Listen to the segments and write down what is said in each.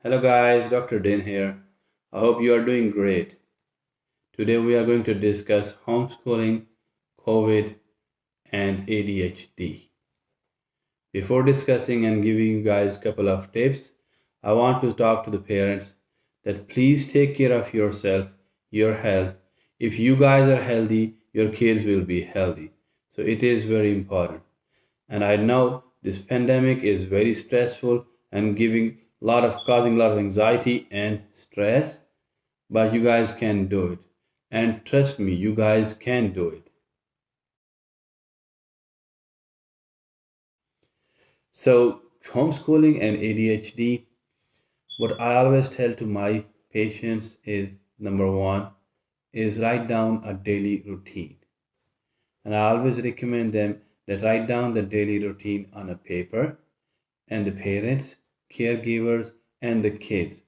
Hello guys, Dr. Din here. I hope you are doing great. Today we are going to discuss homeschooling, COVID, and ADHD. Before discussing and giving you guys a couple of tips, I want to talk to the parents that please take care of yourself, your health. If you guys are healthy, your kids will be healthy. So it is very important. And I know this pandemic is very stressful and causing a lot of anxiety and stress, but you guys can do it. And trust me, you guys can do it. So, homeschooling and ADHD, what I always tell to my patients is number one is write down a daily routine. And I always recommend them that write down the daily routine on a paper, and the parents, caregivers, and the kids.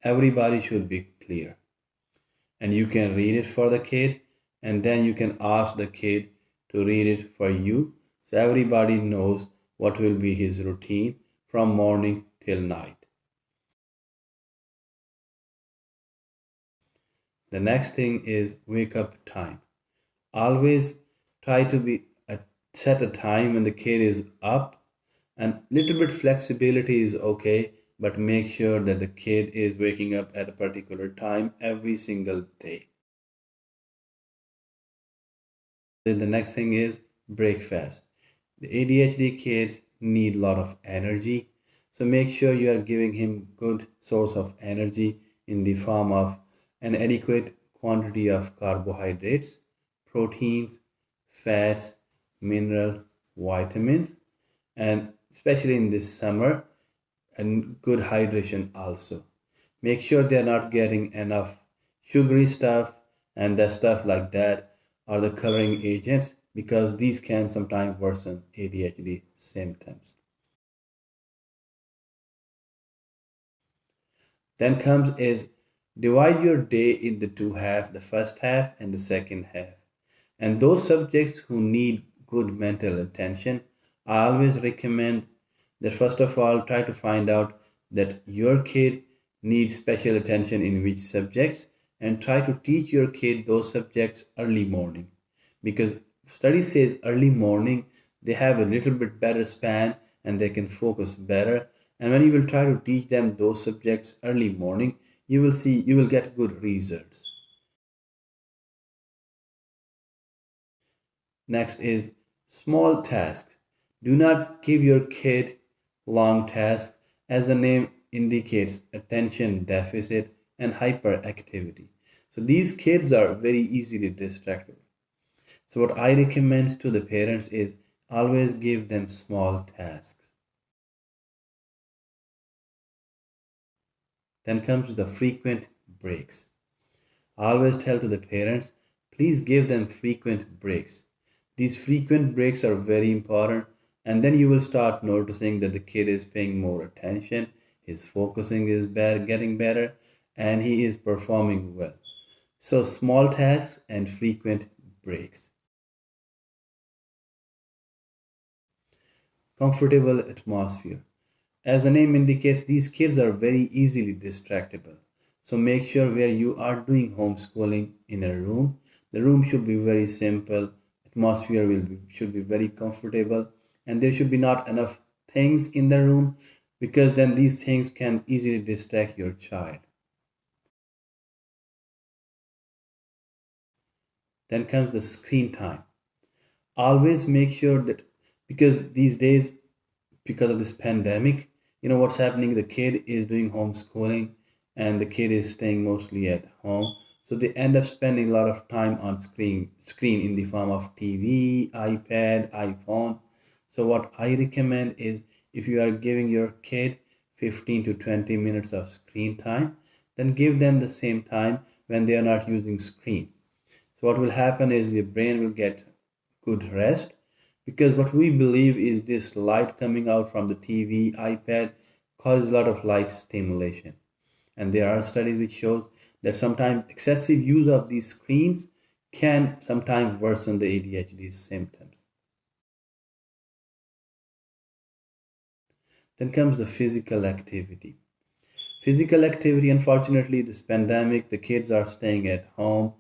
Everybody should be clear. And you can read it for the kid, and then you can ask the kid to read it for you. So everybody knows what will be his routine from morning till night. The next thing is wake up time. Always try to set a time when the kid is up, and little bit flexibility is okay, but make sure that the kid is waking up at a particular time every single day. Then the next thing is breakfast. The ADHD kids need a lot of energy, so make sure you are giving him good source of energy in the form of an adequate quantity of carbohydrates, proteins, fats, mineral, vitamins, and especially in this summer, and good hydration also. Make sure they're not getting enough sugary stuff and the stuff like that or the coloring agents because these can sometimes worsen ADHD symptoms. Then comes is divide your day into two halves, the first half and the second half. And those subjects who need good mental attention, I always recommend that first of all try to find out that your kid needs special attention in which subjects and try to teach your kid those subjects early morning because study says early morning they have a little bit better span and they can focus better, and when you will try to teach them those subjects early morning you will get good results. Next is small tasks. Do not give your kid long tasks, as the name indicates attention deficit and hyperactivity. So these kids are very easily distracted. So what I recommend to the parents is always give them small tasks. Then comes the frequent breaks. I always tell to the parents, please give them frequent breaks. These frequent breaks are very important, and then you will start noticing that the kid is paying more attention, his focusing is better, getting better, and he is performing well. So, small tasks and frequent breaks. Comfortable atmosphere. As the name indicates, these kids are very easily distractible. So make sure where you are doing homeschooling in a room, the room should be very simple, should be very comfortable, and there should be not enough things in the room because then these things can easily distract your child. Then comes the screen time. Always make sure that because these days, because of this pandemic, you know what's happening, the kid is doing homeschooling and the kid is staying mostly at home, so they end up spending a lot of time on screen in the form of TV, ipad, iphone. So what I recommend is if you are giving your kid 15 to 20 minutes of screen time, then give them the same time when they are not using screen. So what will happen is the brain will get good rest because what we believe is this light coming out from the TV, iPad causes a lot of light stimulation. And there are studies which shows that sometimes excessive use of these screens can sometimes worsen the ADHD symptoms. Then comes the physical activity. Physical activity, unfortunately, this pandemic, the kids are staying at home,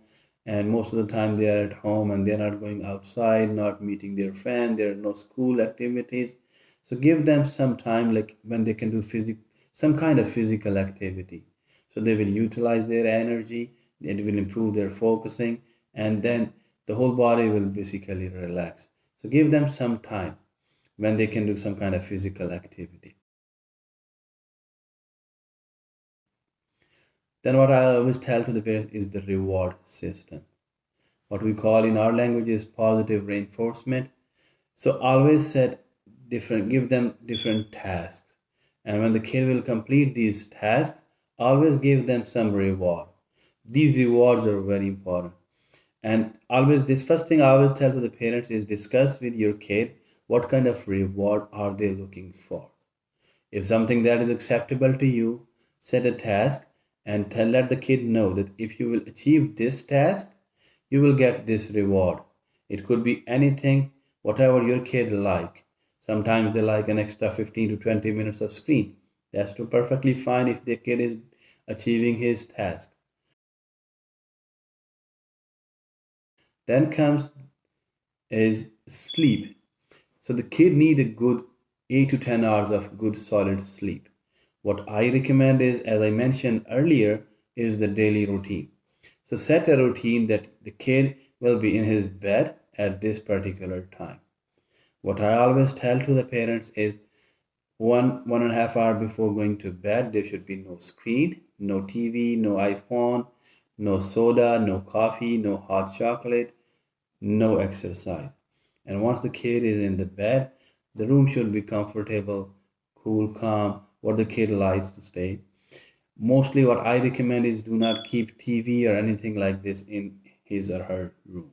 and most of the time they are at home and they're not going outside, not meeting their friends. There are no school activities. So give them some time, like when they can do some kind of physical activity. So they will utilize their energy, it will improve their focusing, and then the whole body will basically relax. So give them some time when they can do some kind of physical activity. Then what I always tell to the parents is the reward system. What we call in our language is positive reinforcement. So always give them different tasks. And when the kid will complete these tasks, always give them some reward. These rewards are very important. And always, this first thing I always tell to the parents is discuss with your kid what kind of reward are they looking for. If something that is acceptable to you, set a task and let the kid know that if you will achieve this task, you will get this reward. It could be anything, whatever your kid like. Sometimes they like an extra 15 to 20 minutes of screen. That's perfectly fine if the kid is achieving his task. Then comes is sleep. So the kid need a good 8 to 10 hours of good solid sleep. What I recommend is, as I mentioned earlier, is the daily routine. So set a routine that the kid will be in his bed at this particular time. What I always tell to the parents is 1.5 hour before going to bed, there should be no screen, no TV, no iPhone, no soda, no coffee, no hot chocolate, no exercise. And once the kid is in the bed, the room should be comfortable, cool, calm, what the kid likes to stay. Mostly what I recommend is do not keep TV or anything like this in his or her room.